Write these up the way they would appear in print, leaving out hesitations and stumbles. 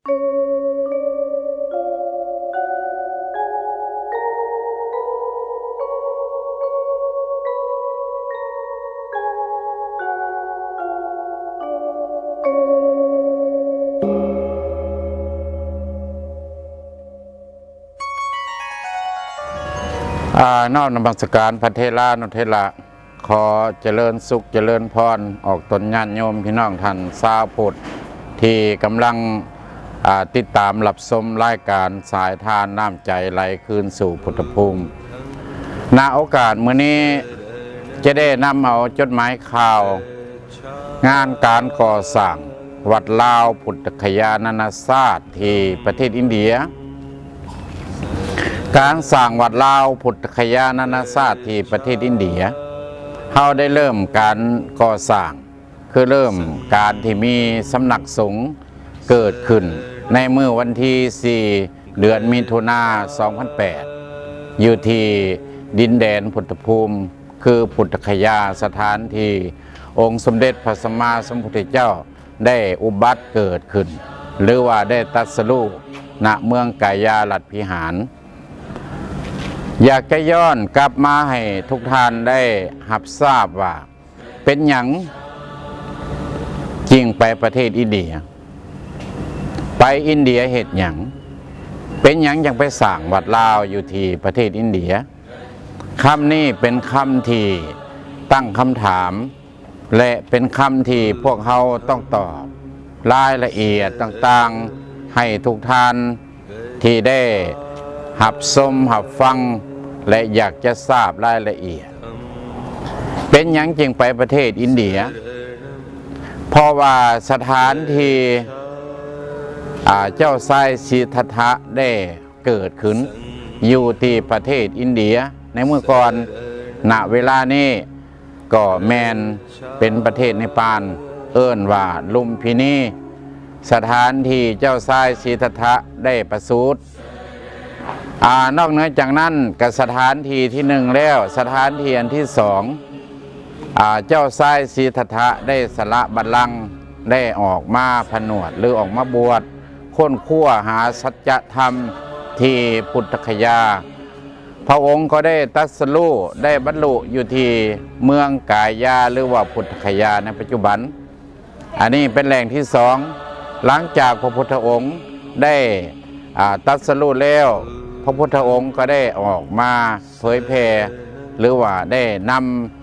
นอกนมัสการพระเทรานุเทระขอเจริญสุขเจริญพรออกตนญาติโยมพี่น้องท่านชาวพุทธที่กำลังติดตามรับชมรายการสายทานน้ำใจไหลคืนสู่พุทธภูมิณโอกาสมื้อนี้จะได้นำเอาจดหมายข่าวงานการก่อสร้างวัดลาวพุทธคยานานาชาติที่ประเทศอินเดียการสร้างวัดลาวพุทธคยานานาชาติที่ประเทศอินเดียเขาได้เริ่มการก่อสร้างคือเริ่มการที่มีสำนักสงฆ์เกิดขึ้นในเมื่อวันที่ 4 เดือนมิถุนายน 2008 อยู่ที่ดินแดนพุทธภูมิคือพุทธคยาสถานที่องค์สมเด็จพระสัมมาสัมพุทธเจ้าได้อุบัติเกิดขึ้นหรือว่าได้ตรัสรู้ณเมืองกายาลัดพิหารอยากจะย้อนกลับมาให้ทุกท่านได้รับทราบว่าเป็นหยังจริงไปประเทศอินเดียไปอินเดียเหตุหยังเป็นหยังยังไปสร้างวัดลาวอยู่ที่ประเทศอินเดียคำนี้เป็นคำที่ตั้งคำถามและเป็นคำที่พวกเขาต้องตอบรายละเอียดต่างๆให้ทุกท่านที่ได้หับชมหับฟังและอยากจะทราบรายละเอียดเป็นอย่างจริงไปประเทศอินเดียเพราะว่าสถานที่เจ้าชายสิทธัตถะได้เกิดขึ้นอยู่ที่ประเทศอินเดียในเมื่อก่อนณเวลานี้ก็แมนเป็นประเทศเนปาลเอิ้นว่าลุมพินีสถานที่เจ้าชายสิทธัตถะได้ประสูตินอกเหนือจากนั้นกับสถานที่ที่หนึ่งแล้วสถานที่อันที่สองเจ้าชายสิทธัตถะได้สละบัลลังก์ได้ออกมาผนวดหรือออกมาบวชค้นคว้าหาสัจธรรมที่พุทธคยาพระองค์ก็ได้ตรัสรู้ได้บรรลุอยู่ที่เมืองกายาหรือว่าพุทธคยาในปัจจุบันอันนี้เป็นแหล่งที่สองหลังจากพระพุทธองค์ได้ตรัสรู้แล้วพระพุทธองค์ก็ได้ออกมาเผยแผ่หรือว่าได้น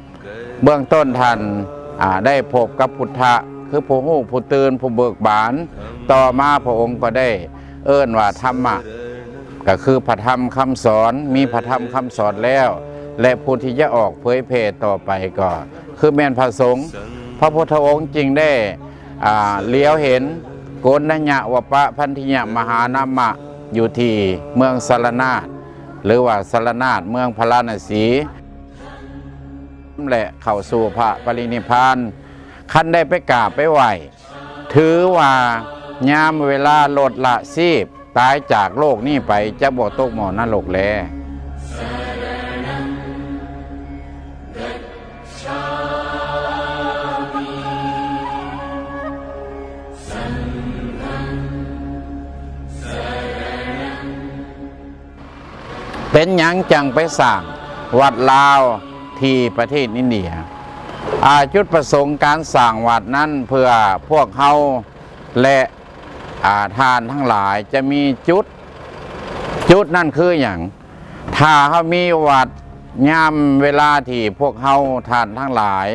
ำเบื้องต้นท่านได้พบกับพุทธะคือผู้รู้ผู้ตื่นผู้เบิกบานต่อมาพระองค์ก็ได้เอิ้นว่าธรรมะก็คือพระธรรมคำสอนมีพระธรรมคำสอนแล้วและผู้ที่จะออกเผยแผ่ต่อไปก็คือแม่นพระสงฆ์พระพุทธองค์จึงได้เลี้ยวเห็นโกณญะวปะพันธิยะมหานามะอยู่ที่เมืองสารนาถหรือว่าสารนาถเมืองพาราณสีและเข้าสู่พระปรินิพพานคันได้ไปกราบไปไหว้ถือว่ายามเวลาลดละชีพตายจากโลกนี้ไปจะบ่ตกหม้อนรกแลเป็นหยังจังไปสร้างวัดลาวที่ประเทศอินเดียจุดประสงค์การสร้างวัดนั้นเพื่อพวกเขาและทานทั้งหลายจะมีจุดนั่นคืออย่างถ้าเขามีวัดยามเวลาที่พวกเขาทานทั้งหลาย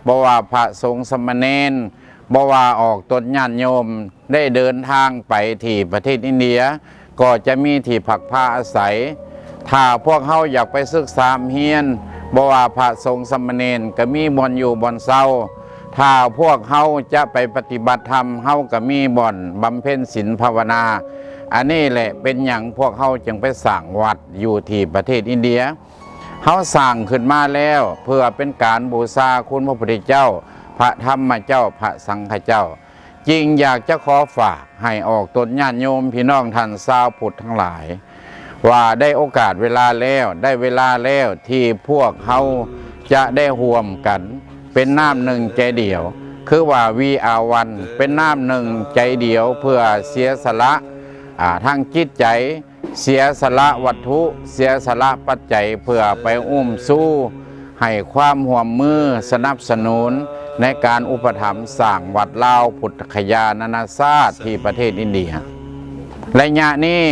บ่ว่าพระสงฆ์สมณเณรบ่ว่าออกตนญาติโยมได้เดินทางไปที่ประเทศอินเดียก็จะมีที่พักผ้าอาศัยถ้าพวกเขาอยากไปศึกษาเฮียนบ่ว่าพระสงฆ์สมณเณรก็มีบ่อนอยู่บ่อนเศร้าถ้าพวกเขาจะไปปฏิบัติธรรมเขาก็มีบ่อนบำเพ็ญศีลภาวนาอันนี้แหละเป็นอย่างพวกเขาจึงไปสร้างวัดอยู่ที่ประเทศอินเดียเขาสร้างขึ้นมาแล้วเพื่อเป็นการบูชาคุณพระพุทธเจ้าพระธรรมเจ้าพระสังฆเจ้าจริงอยากจะขอฝากให้ออกตนญาติโยมพี่น้องท่านชาวพุทธทั้งหลายว่าได้โอกาสเวลาแล้วได้เวลาแล้วที่พวกเขาจะได้ห่วมกันเป็นน้ำหนึ่งใจเดียว คือว่า We are one เป็นน้ำหนึ่งใจเดียวเพื่อเสียสละทางจิตใจเสียสละวัตถุเสียสละปัจจัยเพื่อไปอุ้มสู้ให้ความห่วมมือสนับสนุนในการอุปถัมภ์สร้างวัดลาวพุทธคยานานาชาติที่ประเทศอินเดียระยะนี้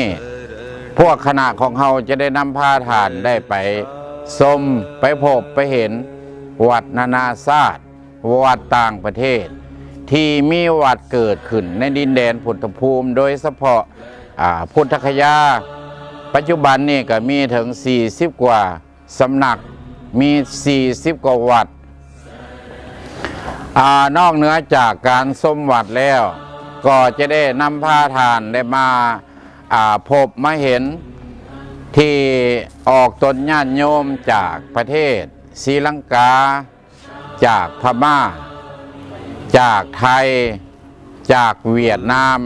พวกคณะของเขาจะได้นำพาทานได้ไปชมไปพบไปเห็นวัดนานาชาติวัดต่างประเทศที่มีวัดเกิดขึ้นในดินแดนพุทธภูมิโดยเฉพาะพุทธคยาปัจจุบันนี่ก็มีถึง40กว่าสำนักมี40กว่าวัดนอกเหนือจากการชมวัดแล้วก็จะได้นำพาทานได้มาพบมาเห็นที่ออกตนญาติโยมจากประเทศศรีลังกาจากพม่าจากไทยจากเวียดนาม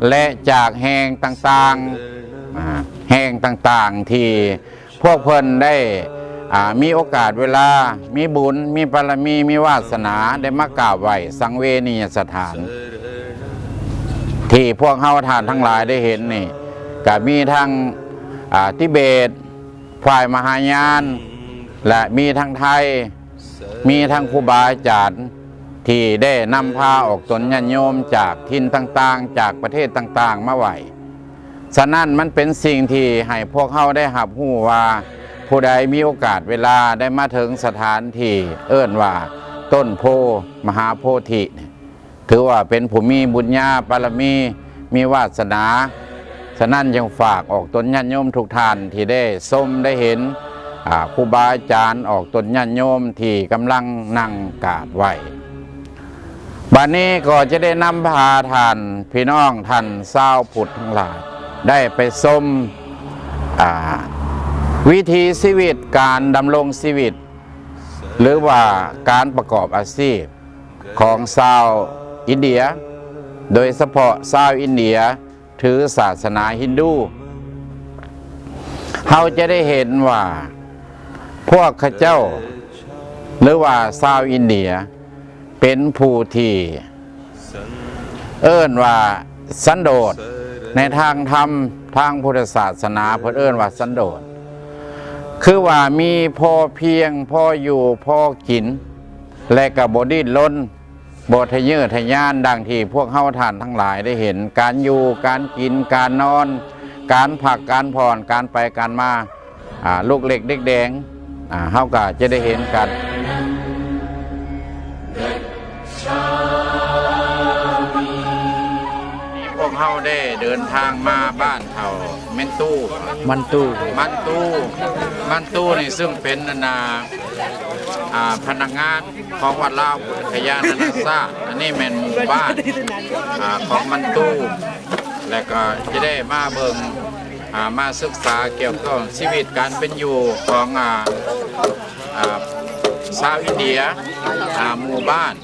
และจากแห่งต่างๆแห่งต่างๆที่พวกเพิ่นได้มีโอกาสเวลามีบุญมีบารมีมีวาสนาได้มากราบไหว้สังเวนียสถานที่พวกเฮาทานทั้งหลายได้เห็นนี่ก็มีทั้งทิเบตฝ่ายมหายานและมีทั้งไทยมีทั้งครูบาอาจารย์ที่ได้นำพาออกตนญาติโยมจากถิ่นต่างๆจากประเทศต่างๆมาไหวฉะนั้นมันเป็นสิ่งที่ให้พวกเขาได้รับรู้ว่าผู้ใดมีโอกาสเวลาได้มาถึงสถานที่เอิ้นว่าต้นโพมหาโพธิถือว่าเป็นผู้มีบุญญาบารมีมีวาสนาฉะนั้นยังฝากออกตนญาติโยมทุกท่านที่ได้ชมได้เห็นครูบาอาจารย์ออกตนญาติโยมที่กำลังนั่งกราบไหว้บัดนี้ก็จะได้นำพาท่านพี่น้องท่านชาวพุทธทั้งหลายได้ไปชมวิถีชีวิตการดำรงชีวิตหรือว่าการประกอบอาชีพของชาวอินเดียโดยเฉพาะชาวอินเดียถือศาสนาฮินดูเราจะได้เห็นว่าพวกข้าเจ้าหรือว่าชาวอินเดียเป็นผู้ที่เอิ้นว่าสันโดษในทางธรรมทางพุทธศาสนาเพิ่นเอิ้นว่าสันโดษคือว่ามีพอเพียงพออยู่พอกินและก็บ่ดิ้นรนบ่ทะเยอทะยานดังที่พวกเฮาท่านทั้งหลายได้เห็นการอยู่การกินการนอนการพักการผ่อนการไปการมาลูกเล็กเด็กแดงเฮาก็จะได้เห็นกันพวกเฮาได้เดินทางมาบ้านเฒ่าเมนตู้มันตู้นี่ซึ่งเป็นพนักงานของวัดลาวพุทธคยานานาชาติอันนี้เป็นหมู่บ้านของมันตู้และก็จะได้มาเบิ่งมาศึกษาเกี่ยวกับชีวิตการเป็นอยู่ของชาวอินเดียหมู่บ้าน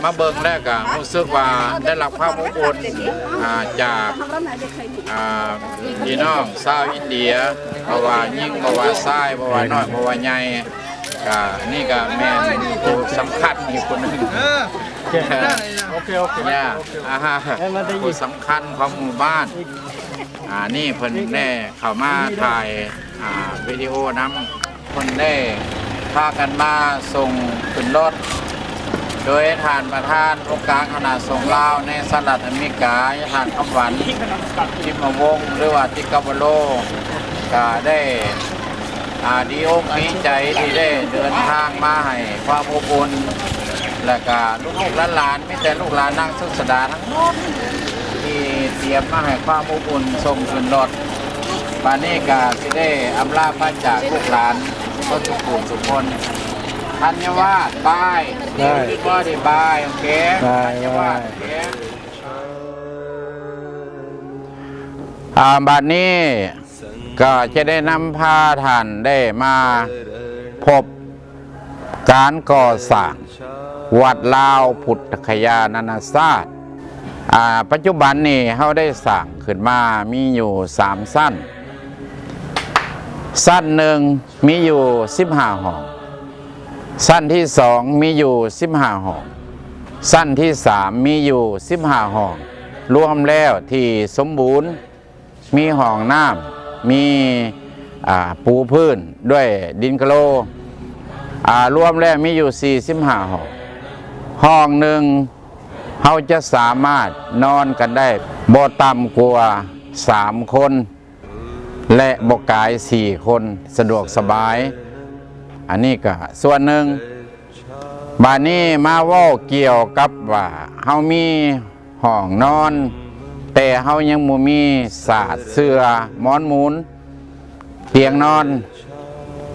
มาเบิ่งแรกรู้สึกว่าได้รับความอบอุ่นจากพี่น้องชาวอินเดียเพราะว่ายิ่งเพราะว่าชายเพราะว่าน้อยเพราะว่าใหญ่นี่ก็แม่ผู้สำคัญอีกคนหนึ่งโอเคเนี่ยผู้สำคัญของหมู่บ้านนี่เพิ่นได้เข้ามาถ่ายวิดีโอนำเพิ่นได้พากันมาส่งขึ้นรถโดยท่านประธานองค์การคณะสงฆ์ลาวในสหรัฐอเมริกาท่านคำหวันทิมวงศ์หรือว่าติกาวโลก็ได้ดีอกดีใจที่ได้เดินทางมาให้ความอบอุ่นและก็ลูกหลานไม่แต่ลูกหลานนั่งศึกษาทั้งหมดที่เตรียมมาให้ความอบอุ่นส่งขึ้นรถปานนี้ก็จะได้อำลาพระจากลูกหลานก็ทุกกลุ่มทุกคนธัญวาสบายก็ได้บายโอเคธัญวาสโอเคบัดนี้ก็จะได้นำพาท่านได้มาพบการก่อสร้างวัดลาวพุทธคยานานาชาติปัจจุบันนี้เขาได้สร้างขึ้นมามีอยู่3สั้นสั้นหนึ่งมีอยู่15ห้องสั้นที่2มีอยู่15ห้อง สั้นที่3มีอยู่15ห้องรวมแล้วที่สมบูรณ์มีห้องน้ำมีปูพื้นด้วยดินกะโลรวมแล้วมีอยู่45ห้องหนึ่งเขาจะสามารถนอนกันได้บ่ต่ำกว่า3 คนและบ่กาย4 คนสะดวกสบายอันนี้ก็ส่วนหนึ่งบาดนี้มาเว้าเกี่ยวกับว่าเฮามีห้องนอนแต่เฮายังบ่มีสาดเสื่อหมอนหมุนเตียงนอน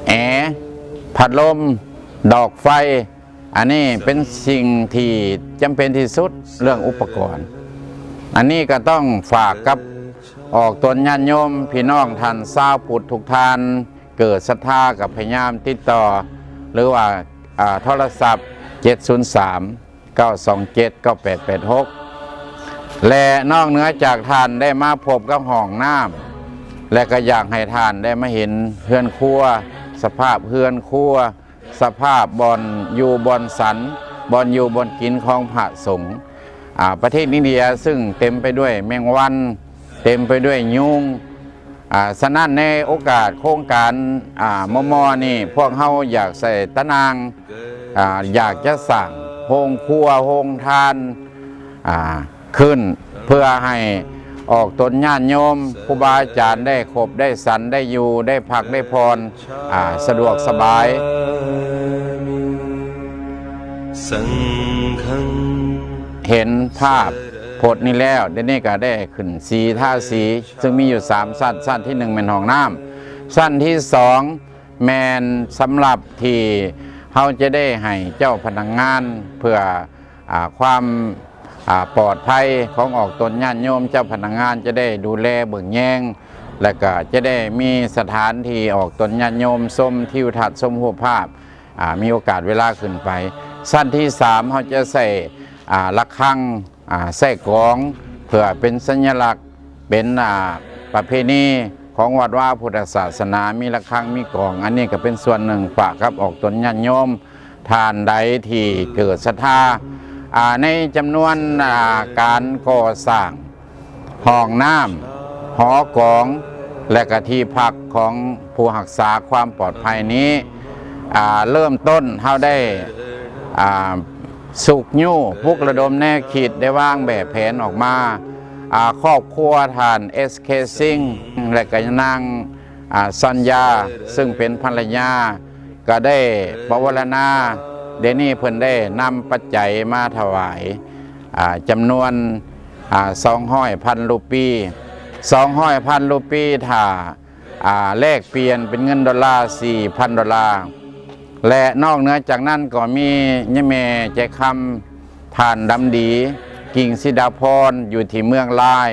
แอร์พัดลมดอกไฟอันนี้เป็นสิ่งที่จำเป็นที่สุดเรื่องอุปกรณ์อันนี้ก็ต้องฝากกับออกตนญาติโยมพี่น้องท่านชาวพุทธทุกท่านเกิดศรัทธากับพยายามติดต่อหรือว่าโทรศัพท์703 927 9886และนอกเหนือจากท่านได้มาพบกับห้องน้ำและก็อยากให้ท่านได้มาเห็นเฮือนครัวสภาพเฮือนครัวสภาพบอนอยู่บอนสันบอนอยู่บอนกินของพระสงฆ์ประเทศอินเดียซึ่งเต็มไปด้วยแมงวันเต็มไปด้วยยุงฉะนั้นในโอกาสโครงการมอนี่พวกเขาอยากใส่ตะนางอยากจะสั่งโฮงครัวโฮงทานขึ้นเพื่อให้ออกตนญาติโยมครูบาอาจารย์ได้ครบได้สันได้อยู่ได้พักได้พรสะดวกสบายเห็นภาพพจน์นี้แล้วเดนี่ก็ได้ขึ้นสีท่าสีซึ่งมีอยู่3สั้นสั้นที่1เป็นห้องน้ำสั้นที่2แมนสำหรับที่เขาจะได้ให้เจ้าพนักงานเพื่อความปลอดภัยของออกตนญาติโยมเจ้าพนักงานจะได้ดูแลเบิ่งแยงและก็จะได้มีสถานที่ออกตนญาติโยมส้มทิวทัศน์ส้มหัวภาพมีโอกาสเวลาขึ้นไปสั้นที่3เขาจะใส่ระฆังใส่กลองเพื่อเป็นสัญลักษณ์เป็นประเพณีของวัดว่าพุทธศาสนามีระฆังมีกลองอันนี้ก็เป็นส่วนหนึ่งฝากครับออกตนญาติโยมทานใดที่เกิดศรัทธาในจำนวนการก่อสร้างห้องน้ำหอกองและก็ที่พักของผู้รักษาความปลอดภัยนี้เริ่มต้นเขาได้สุกยู่พุกระดมแนวคิดได้วางแบบแผนออกมาครอบครัวทานSKซิงและก็นางสัญญาซึ่งเป็นภรรยาก็ได้ปวารณาเดนี่เพิ่นได้นำปัจจัยมาถวายจำนวน200,000 รูปี200,000 รูปีถ้าแลกเปลี่ยนเป็นเงินดอลลาร์ 4,000 ดอลลาร์และนอกเหนือจากนั้นก็มียะแม่ใจคำท่านดำดีกิ่งสิดาพรอยู่ที่เมืองลาย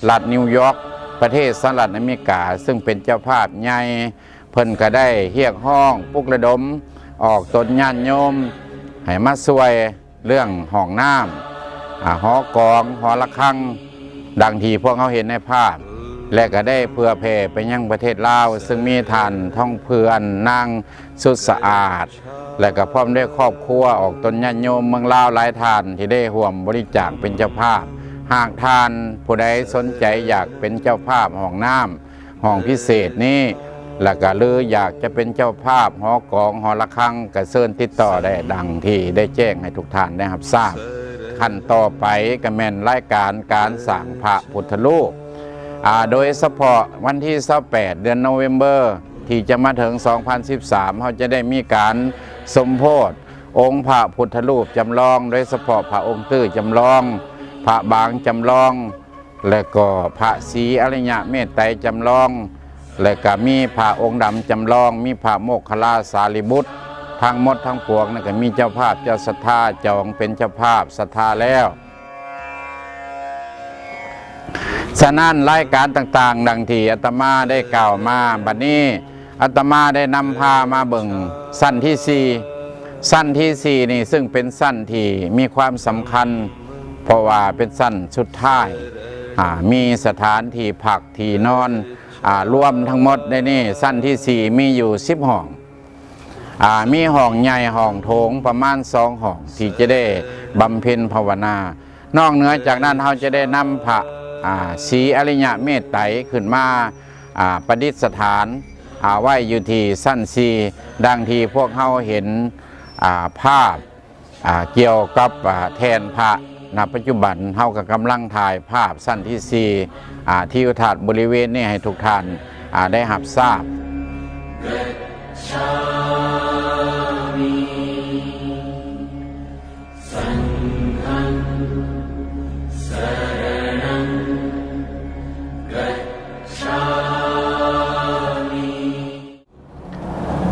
รัฐนิวยอร์กประเทศสหรัฐอเมริกาซึ่งเป็นเจ้าภาพใหญ่เพิ่นก็ได้เรียกห้องปลุกระดมออกตนญาติโยมให้มาช่วยเรื่องห้องน้ำหอกองหอระฆังดังที่พวกเขาเห็นในภาพและก็ได้เพื่อแผ่ไปยังประเทศลาวซึ่งมีท่านท่องเพื่อนนางสุดสะอาดและก็พร้อมด้วยครอบครัวออกตนญาติโยมเมืองลาวหลายท่านที่ได้ร่วมบริจาคเป็นเจ้าภาพหากท่านผู้ใดสนใจอยากเป็นเจ้าภาพห้องน้ำห้องพิเศษนี้และก็หรืออยากจะเป็นเจ้าภาพหอกองหอระฆังก็เชิญติดต่อได้ดังที่ได้แจ้งให้ทุกท่านได้รับทราบขั้นต่อไปก็แม่นรายการการสร้างพระพุทธรูปโดยเฉพาะวันที่28 เดือนโนเวมเบอร์ที่จะมาถึง 2013เขาจะได้มีการสมโภชองค์พระพุทธรูปจำลองโดยเฉพาะพระองค์ตื้อจำลองพระบางจำลองและก็พระศรีอริยเมตไตรจำลองและก็มีพระองค์ดำจำลองมีพระโมคคัลลาสารีบุตรทั้งหมดทั้งปวงนั่นก็มีเจ้าภาพเจ้าศรัทธาจองเป็นเจ้าภาพศรัทธาแล้วฉะนั้นรายการต่างๆดังที่อาตมาได้กล่าวมาบัดนี้อาตมาได้นำพามาเบิ่งสั้นที่4สั้นที่4นี่ซึ่งเป็นสั้นที่มีความสำคัญเพราะว่าเป็นสั้นสุดท้ายมีสถานที่พักที่นอนรวมทั้งหมดในนี่สั้นที่4มีอยู่10 ห้องมีห้องใหญ่ห้องโถงประมาณ2 ห้องที่จะได้ บำเพ็ญภาวนานอกเหนือจากนั้นเราจะได้นำพระศรีอริยเมตไตรขึ้นมาประดิษฐานไว้อยู่ที่สั้นซีดังที่พวกเขาเห็นภาพเกี่ยวกับแทนพระณปัจจุบันเขาก็กำลังถ่ายภาพสั้นที่ซีที่อุทาดบริเวณนี้ให้ทุกท่านได้รับทราบ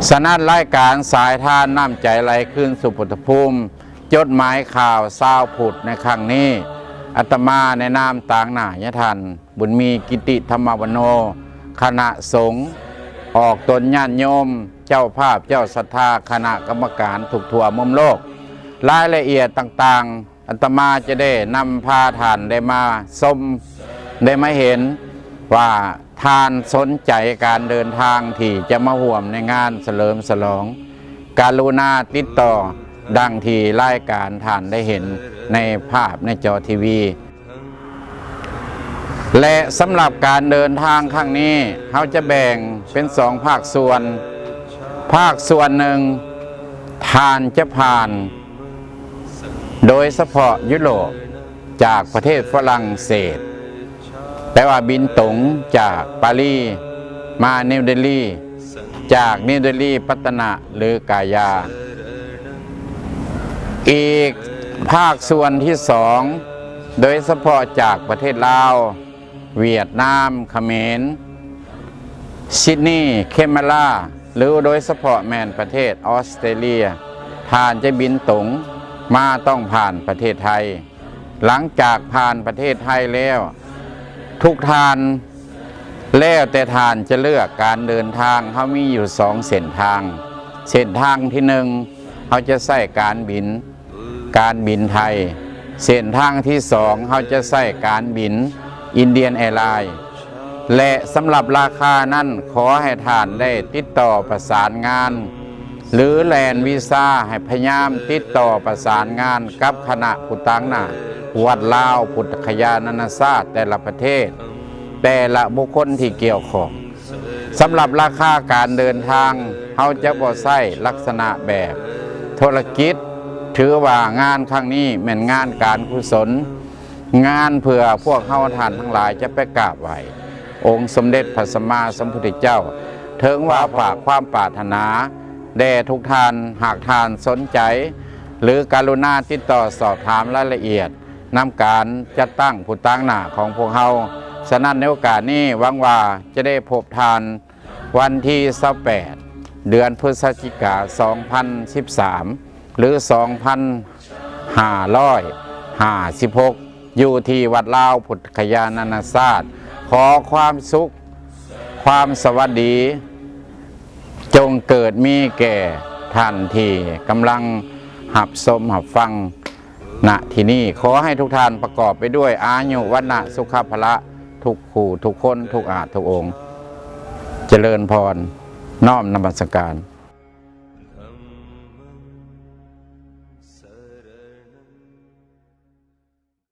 สนัดรายการสายทานน้ำใจไหลขึ้นสุพุทธภูมิจดหมายข่าวซาวผุดในครั้งนี้อาตมาในนามต่างหน้ายทันบุญมีกิติธรรมวโนคณะสงฆ์ออกตนญาติโยมเจ้าภาพเจ้าศรัทธาคณะกรรมการทุกทั่วมุมโลกรายละเอียดต่างๆอาตมาจะได้นำพาท่านได้มาชมได้มาเห็นว่าท่านสนใจการเดินทางที่จะมาร่วมในงานเฉลิมฉลองกรุณาติดต่อดังที่รายการท่านได้เห็นในภาพในจอทีวีและสำหรับการเดินทางครั้งนี้เขาจะแบ่งเป็น2 ภาคส่วนภาคส่วนหนึ่งท่านจะผ่านโดยเฉพาะยุโรปจากประเทศฝรั่งเศสแต่ว่าบินตรงจากปารีสมานิวเดลีจากนิวเดลีปัตตนะหรือกายาอีกภาคส่วนที่2โดยเฉพาะจากประเทศลาวเวียดนามเขมรซิดนีย์เคมเมราหรือโดยเฉพาะแมนประเทศออสเตรเลียท่านจะบินตรงมาต้องผ่านประเทศไทยหลังจากผ่านประเทศไทยแล้วทุกท่านแล้วแต่ท่านจะเลือกการเดินทางเขามีอยู่2 เส้นทางเส้นทางที่1เขาจะใช้การบินไทยเส้นทางที่2เขาจะใช้การบินอินเดียนแอร์ไลน์และสำหรับราคานั้นขอให้ท่านได้ติดต่อประสานงานหรือแลนด์วีซ่าให้พยายามติดต่อประสานงานกับคณะผู้ต่างหน้าวัดลาวพุทธคยานานาชาติแต่ละประเทศแต่ละบุคคลที่เกี่ยวข้องสำหรับราคาการเดินทางเขาจะบ่ใช้ลักษณะแบบธุรกิจถือว่างานครั้งนี้เป็นงานการกุศลงานเพื่อพวกเขาท่านทั้งหลายจะไปกราบไหว้องค์สมเด็จพระสัมมาสัมพุทธเจ้าถึงว่าฝากความปรารถนาแด่ทุกท่านหากท่านสนใจหรือกรุณาติดต่อสอบถามรายละเอียดนำการจัดตั้งผู้ตั้งหน้าของพวกเขาฉะนั้นในโอกาสนี้หวังว่าจะได้พบทานวันที่28 เดือนพฤศจิกายน 2013 หรือ 2556 อยู่ที่วัดลาวพุทธคยานานาชาติขอความสุขความสวัสดีจงเกิดมีแก่ท่านที่กำลังหับชมหับฟังณที่นี่ขอให้ทุกท่านประกอบไปด้วยอายุวัฒนะสุขภละทุกคู่ทุกคนทุกอาจทุกองค์เจริญพรน้อมนมัสการ